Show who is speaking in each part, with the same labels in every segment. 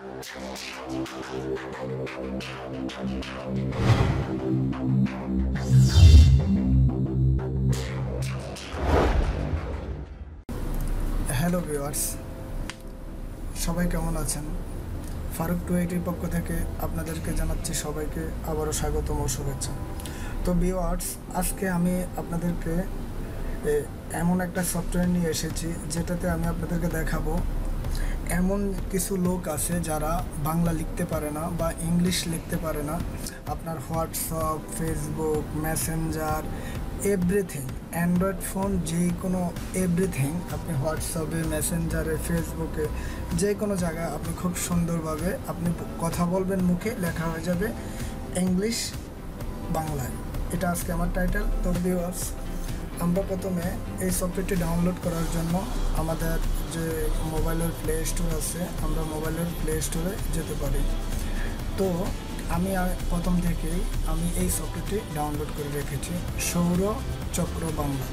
Speaker 1: Hello viewers, সবাই কেমন আছেন? ফারুক 280 পক্ষ থেকে আপনাদেরকে জানাচ্ছি সবাইকে আবারও স্বাগতম ও শুভেচ্ছা। তো ভিউয়ার্স, আজকে আমি আপনাদেরকে এমন একটা সফটওয়্যার নিয়ে এসেছি যেটাতে আমি আপনাদেরকে দেখাবো এমন কিছু লোক আছে যারা বাংলা লিখতে পারে না বা ইংলিশ লিখতে পারে না। আপনার WhatsApp, Facebook, Messenger, everything, Android phone যে কোনো এভরিথিং আপনি হোয়াটসঅ্যাপে, মেসেঞ্জারে, ফেসবুকে যে কোনো জায়গায় আপনি খুব সুন্দরভাবে আপনি কথা বলবেন, মুখে লেখা হয়ে যাবে ইংলিশ বাংলায়। এটা আজকে আমার টাইটেল। তো ভিউয়ার্স, আমরা প্রথমে এই সফটওয়্যারটি ডাউনলোড করার জন্য আমাদের যে মোবাইলের প্লে স্টোর আছে, আমরা মোবাইলের প্লে স্টোরে যেতে পারি। তো আমি প্রথম থেকেই আমি এই সফটওয়্যারটি ডাউনলোড করে রেখেছি, সৌরচক্র বাংলা।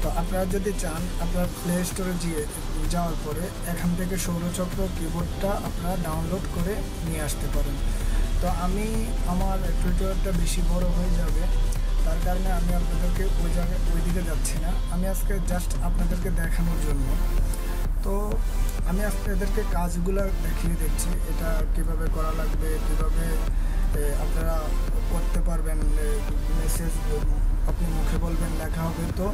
Speaker 1: তো আপনারা যদি চান, আপনার প্লে স্টোরে যাওয়ার পরে এখান থেকে সৌরচক্র কিবোর্ডটা আপনারা ডাউনলোড করে নিয়ে আসতে পারেন। তো আমি আমার টিউটোরিয়ালটা বেশি বড় হয়ে যাবে, তার কারণে আমি আপনাদেরকে ওই দিকে যাচ্ছি না। আমি আজকে জাস্ট আপনাদেরকে দেখানোর জন্য, তো আমি আপনাদেরকে কাজগুলো দেখিয়ে দিচ্ছি, এটা কিভাবে করা লাগবে, কিভাবে আপনারা করতে পারবেন। মেসেজ আপনি মুখে বলবেন, লেখা হবে। তো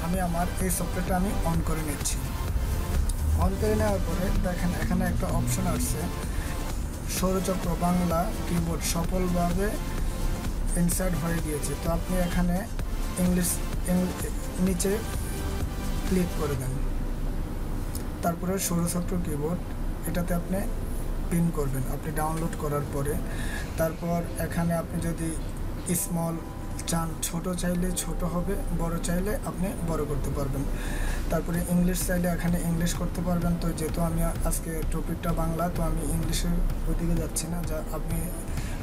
Speaker 1: আমি আমার এই সফটওয়্যারটা আমি অন করে নিচ্ছি। অন করে নেওয়ার পরে দেখেন এখানে একটা অপশন আসছে, সৌরচক্র বাংলা কিবোর্ড সফলভাবে ইনসার্ট হয়ে গিয়েছে। তো আপনি এখানে ইংলিশ নিচে ক্লিক করে দেন, তারপরে সৌরচক্র কিবোর্ড এটাতে আপনি পিন করবেন আপনি ডাউনলোড করার পরে। তারপর এখানে আপনি যদি স্মল চান, ছোট চাইলে ছোট হবে, বড় চাইলে আপনি বড় করতে পারবেন। তারপরে ইংলিশ চাইলে এখানে ইংলিশ করতে পারবেন। তো যেহেতু আমি আজকে টপিকটা বাংলা, তো আমি ইংলিশের ওইদিকে যাচ্ছি না, যা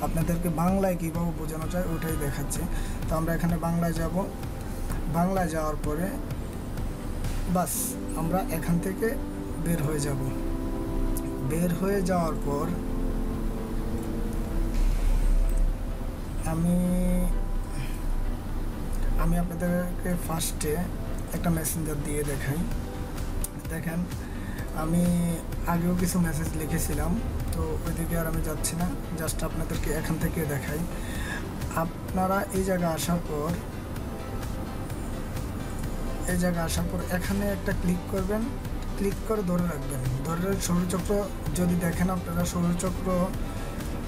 Speaker 1: আপনাদেরকে বাংলায় কীভাবে বোঝানো যায় ওটাই দেখাচ্ছি। তো আমরা এখানে বাংলায় যাব। বাংলায় যাওয়ার পরে বাস আমরা এখান থেকে বের হয়ে যাব। বের হয়ে যাওয়ার পর আমি আপনাদেরকে ফার্স্টে একটা মেসেঞ্জার দিয়ে দেখাই। দেখেন আমি আগেও কিছু মেসেজ লিখেছিলাম, তো ওইদিকে আর আমি যাচ্ছি না, জাস্ট আপনাদেরকে এখান থেকে দেখাই। আপনারা এই জায়গায় আসার পর এখানে একটা ক্লিক করবেন, ক্লিক করে ধরে রাখবেন। ধরে সৌরচক্র যদি দেখেন, আপনারা সৌরচক্র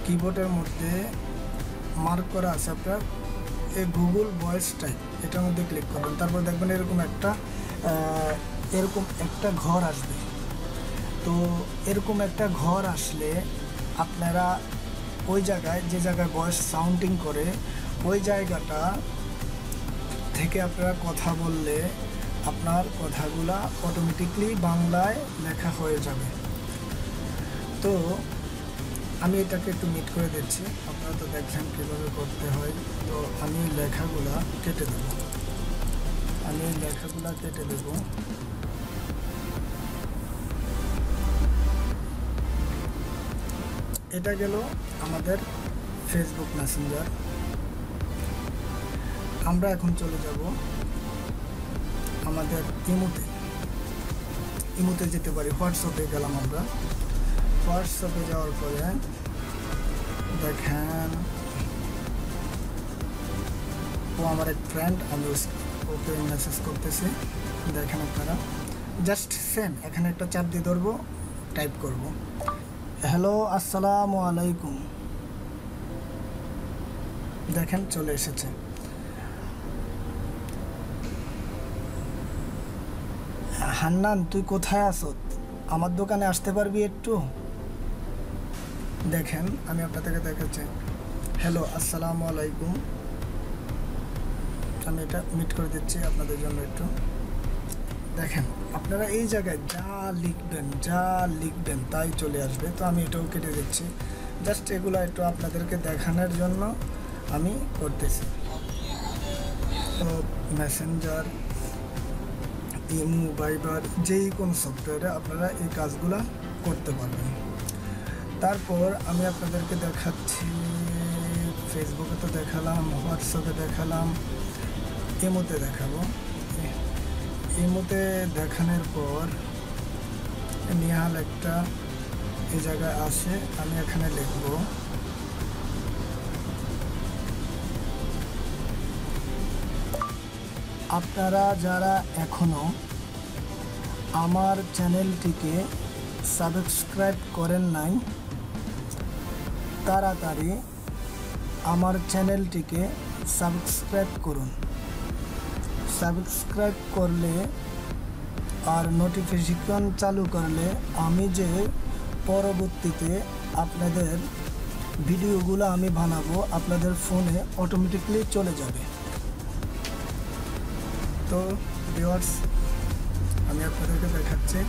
Speaker 1: কিবোর্ডের মধ্যে মার্ক করা আছে আপনার এই গুগল ভয়েস টাইপ, এটার মধ্যে ক্লিক করবেন। তারপর দেখবেন এরকম একটা ঘর আসবে। তো এরকম একটা ঘর আসলে আপনারা ওই জায়গায়, যে জায়গায় ভয়েস সাউন্ডিং করে, ওই জায়গাটা থেকে আপনারা কথা বললে আপনার কথাগুলা অটোমেটিকলি বাংলায় লেখা হয়ে যাবে। তো আমি এটাকে একটু মিট করে দিচ্ছি, আপনারা তো দেখছেন কীভাবে করতে হয়। তো আমি লেখাগুলা কেটে দেব, এটা গেল আমাদের ফেসবুক মেসেঞ্জার। আমরা এখন চলে যাব আমাদের ইমোতে যেতে পারি। হোয়াটসঅ্যাপে গেলাম আমরা। হোয়াটসঅ্যাপে যাওয়ার পরে দেখেন ও আমার এক ফ্রেন্ড, আমি ওকে মেসেজ করতেছি। দেখেন আপনারা জাস্ট সেম এখানে একটা চাপ দিয়ে ধরবো, টাইপ করব, হ্যালো আসসালামু আলাইকুম। দেখেন চলে এসেছে। হান্নান, তুই কোথায় আছো? আমার দোকানে আসতে পারবি একটু? দেখেন আমি আপনাদেরকে দেখাচ্ছি, হ্যালো আসসালামু আলাইকুম। আমি এটা মিট করে দিচ্ছি আপনাদের জন্য একটু। দেখেন আপনারা এই জায়গায় যা লিখবেন তাই চলে আসবে। তো আমি এটাও কেটে দিচ্ছি, জাস্ট এগুলো একটু আপনাদেরকে দেখানোর জন্য আমি করতেছি। তো মেসেঞ্জার, ইমো, ভাইবার, যেই কোনো সফটওয়্যারে আপনারা এই কাজগুলো করতে পারবেন। তারপর আমি আপনাদেরকে দেখাচ্ছি, ফেসবুকে তো দেখালাম, হোয়াটসঅ্যাপে দেখালাম, ইমোতে দেখাবো। ইমোতে দেখানোর পর নিহাল একটা এই জায়গায় আসে, আমি এখানে লিখব আপনারা যারা এখনও আমার চ্যানেলটিকে সাবস্ক্রাইব করেন নাই, তাড়াতাড়ি আমার চ্যানেলটিকে সাবস্ক্রাইব করুন। সাবস্ক্রাইব করলে আর নোটিফিকেশন চালু করলে আমি যে পরবর্তীতে আপনাদের ভিডিওগুলো আমি বানাবো আপনাদের ফোনে অটোমেটিকলি চলে যাবে। তো ভিউয়ার্স, আমি আপনাদেরকে দেখাচ্ছি।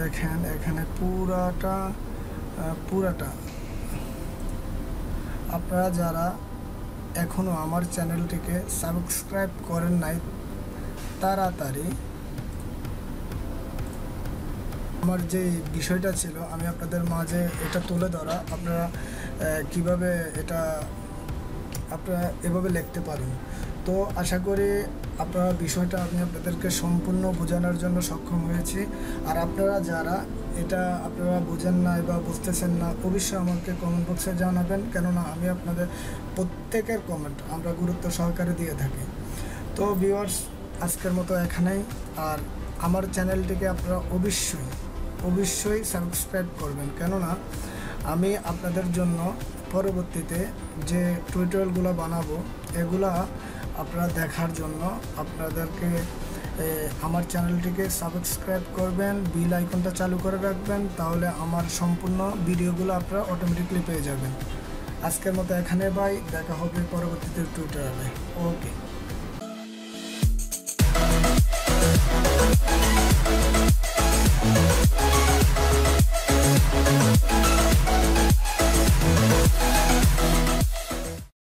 Speaker 1: দেখেন এখানে পুরাটা আপনারা যারা এখনও আমার চ্যানেলটিকে সাবস্ক্রাইব করেন নাই, তাড়াতাড়ি আমার যে বিষয়টা ছিল আমি আপনাদের মাঝে এটা তুলে ধরা, আপনারা কিভাবে এটা আপনারা এভাবে লিখতে পারেন। তো আশা করি আপনারা বিষয়টা আমি আপনাদেরকে সম্পূর্ণ বোঝানোর জন্য সক্ষম হয়েছি। আর আপনারা যারা এটা আপনারা বোঝেন না বা বুঝতেছেন না, অবশ্যই আমাকে কমেন্ট বক্সে জানাবেন, কেননা আমি আপনাদের প্রত্যেকের কমেন্ট আমরা গুরুত্ব সহকারে দিয়ে থাকি। তো ভিউয়ার্স, আজকের মতো এখানেই। আর আমার চ্যানেলটিকে আপনারা অবশ্যই সাবস্ক্রাইব করবেন, কেননা আমি আপনাদের জন্য পরবর্তীতে যে টিউটোরিয়ালগুলো বানাবো এগুলা আপনারা দেখার জন্য আপনাদেরকে আমার চ্যানেলটিকে সাবস্ক্রাইব করবেন, বেল আইকনটা চালু করে রাখবেন, তাহলে আমার সম্পূর্ণ ভিডিওগুলো আপনারা অটোমেটিকলি পেয়ে যাবেন। আজকের মতো এখানে বাই, দেখা হবে পরবর্তীতে টিউটোরিয়ালে। ওকে।